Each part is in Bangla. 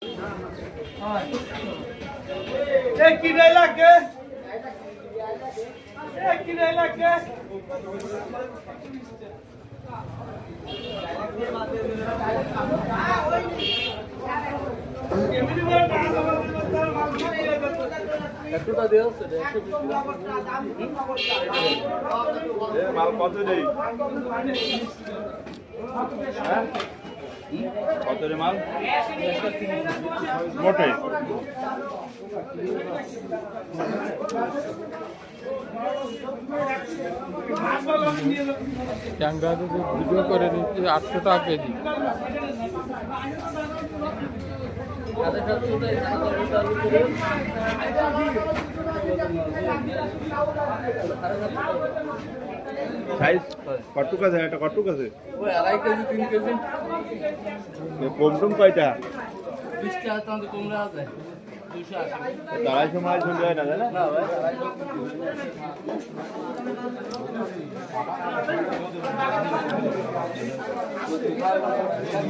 एक की नहीं लग गए एक की नहीं लग गए একটুটা দেওয়া আছে মাল কত দেই কত রে মাল মোটে ট্যাংরা যদি ভিডিও করে নিচ্ছি 800 টাকা কেজি সাইজ কটুক আছে এটা কটুক আছে ওই 2.5 কেজি 3 কেজি কমটম কয়টা 20 টাকা তো তোমরা আছে 280 250 মাল চলে যায় না জানা না ভাই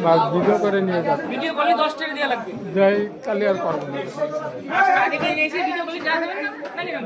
বাস ভিডিও করে নিয়ে যাচ্ছে ভিডিও করলে 10 টাকা দেওয়া লাগবে যাই কালি আর করব না আগে করে নিয়েছি ভিডিও করলে যা দেবেন না নাকি না